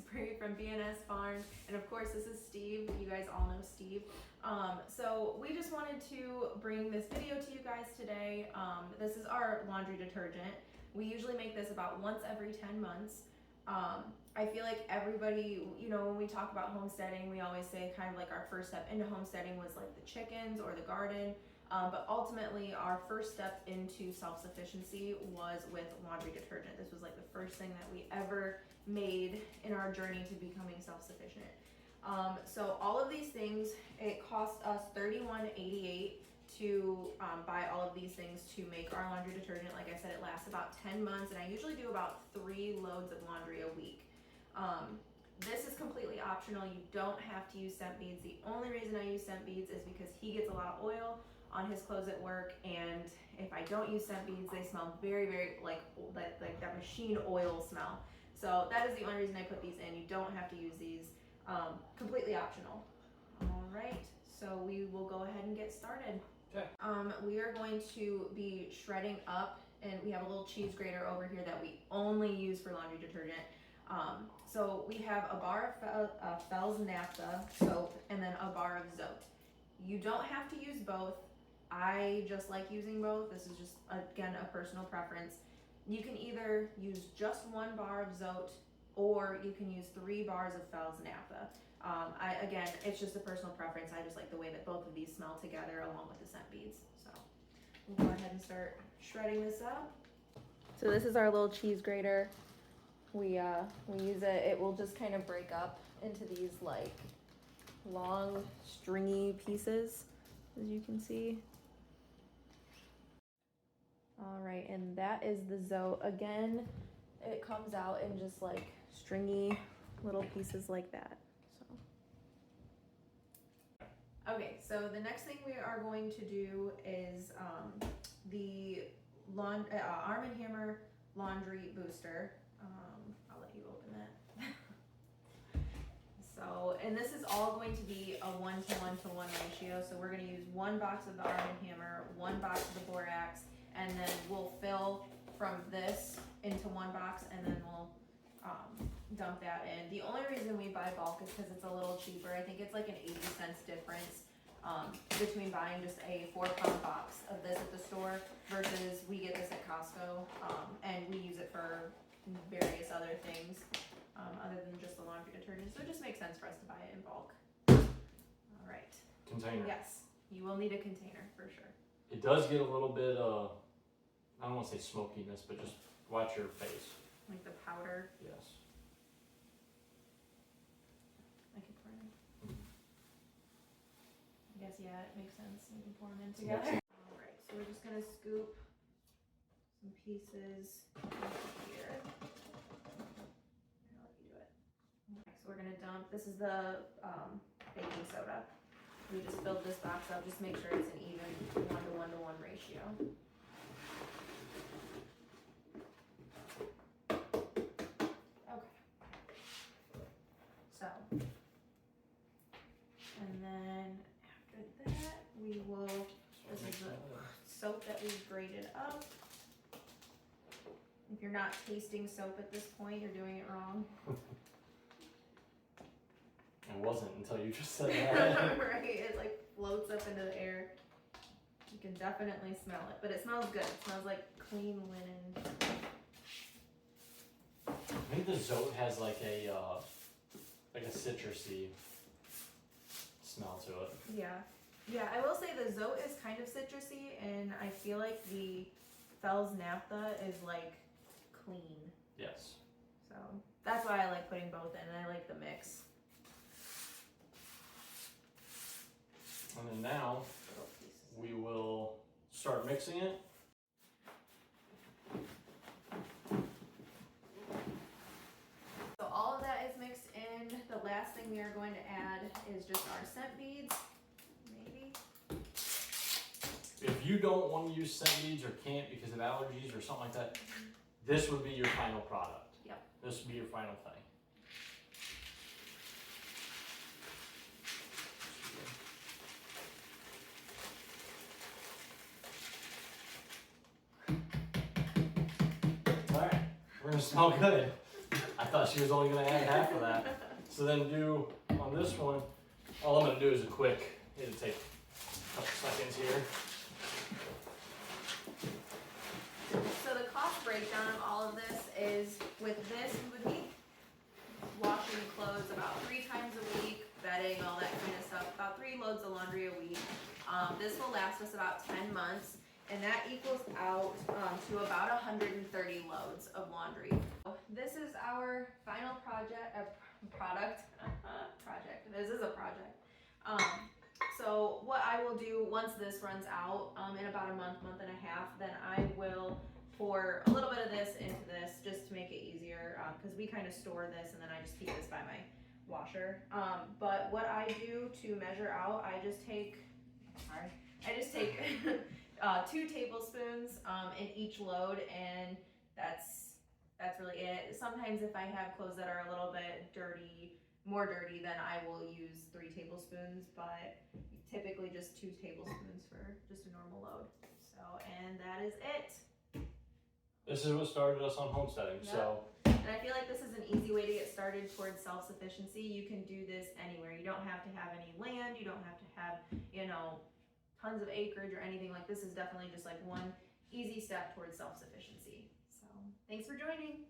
spray from B&S Farms. And of course, this is Steve. You guys all know Steve. So we just wanted to bring this video to you guys today. This is our laundry detergent. We usually make this about once every 10 months. I feel like everybody, you know, when we talk about homesteading, we always say kind of like our first step into homesteading was like the chickens or the garden. But ultimately our first step into self-sufficiency was with laundry detergent. This was like the first thing that we ever made in our journey to becoming self-sufficient. So all of these things, it cost us $31.88 to buy all of these things to make our laundry detergent. Like I said, it lasts about 10 months and I usually do about 3 loads of laundry a week. This is completely optional. You don't have to use scent beads. The only reason I use scent beads is because he gets a lot of oil on his clothes at work, and if I don't use scent beads, they smell very, very like that machine oil smell. So that is the only reason I put these in. You don't have to use these. Completely optional. All right, so we will go ahead and get started. Okay. We are going to be shredding up, and we have a little cheese grater over here that we only use for laundry detergent. So we have a bar of Fells Naphtha soap and then a bar of Zote. You don't have to use both. I just like using both. This is just, again, a personal preference. You can either use just 1 bar of Zote or you can use 3 bars of Fells Naphtha. Again, it's just a personal preference. I just like the way that both of these smell together along with the scent beads. So we'll go ahead and start shredding this up. So this is our little cheese grater. We use it, it will just kind of break up into these like long stringy pieces, as you can see. All right, and that is the Zote. Again, it comes out in just like stringy little pieces like that. So okay, so the next thing we are going to do is the Arm & Hammer laundry booster. I'll let you open that. So, and this is all going to be a 1:1:1 ratio. So we're going to use 1 box of the Arm & Hammer, 1 box of the borax, and then we'll fill from this into 1 box, and then we'll dump that in. The only reason we buy bulk is because it's a little cheaper. I think it's like an 80 cents difference between buying just a 4-pound box of this at the store versus we get this at Costco, and we use it for various other things other than just the laundry detergent. So it just makes sense for us to buy it in bulk. All right. Container. Yes, you will need a container for sure. It does get a little bit of, I don't want to say smokiness, but just watch your face. Like the powder. Yes. I can pour in. Mm-hmm. I guess, yeah, it makes sense. We can pour them in together. All right, so we're just gonna scoop some pieces into here. I'll let you do it. Okay, so we're gonna dump, this is the baking soda. We just filled this box up, just make sure it's an even 1:1:1 ratio. Okay. So, and then after that, we will, this is the soap that we've grated up. If you're not tasting soap at this point, you're doing it wrong. It wasn't until you just said that. Right, it like floats up into the air. You can definitely smell it, but it smells good. It smells like clean linen. I think the Zote has like a citrusy smell to it. Yeah. Yeah, I will say the Zote is kind of citrusy, and I feel like the Fells Naphtha is like clean. Yes. So that's why I like putting both in, and I like the mix. And then now we will start mixing it. So all of that is mixed in. The last thing we are going to add is just our scent beads, maybe. If you don't want to use scent beads or can't because of allergies or something like that, this would be your final product. Yep. This would be your final thing. All right, we're gonna smell good. I thought she was only gonna add half of that. So then do, on this one, all I'm gonna do is a quick, it'll take a couple seconds here. So the cost breakdown of all of this is, with this, we would be washing clothes about 3 times a week, bedding, all that kind of stuff, about 3 loads of laundry a week. This will last us about 10 months, and that equals out to about 130 loads of laundry. This is our final project. This is a project. So what I will do once this runs out, in about a month and a half, then I will pour a little bit of this into this just to make it easier, because we kind of store this and then I just keep this by my washer. But what I do to measure out, I just take 2 tablespoons in each load, and that's really it. Sometimes if I have clothes that are a little bit more dirty, then I will use 3 tablespoons, but typically just 2 tablespoons for just a normal load. So, and that is it. This is what started us on homesteading, Yep. so. And I feel like this is an easy way to get started towards self-sufficiency. You can do this anywhere. You don't have to have any land. You don't have to have, tons of acreage or anything. Like, this is definitely just like one easy step towards self-sufficiency. So, thanks for joining.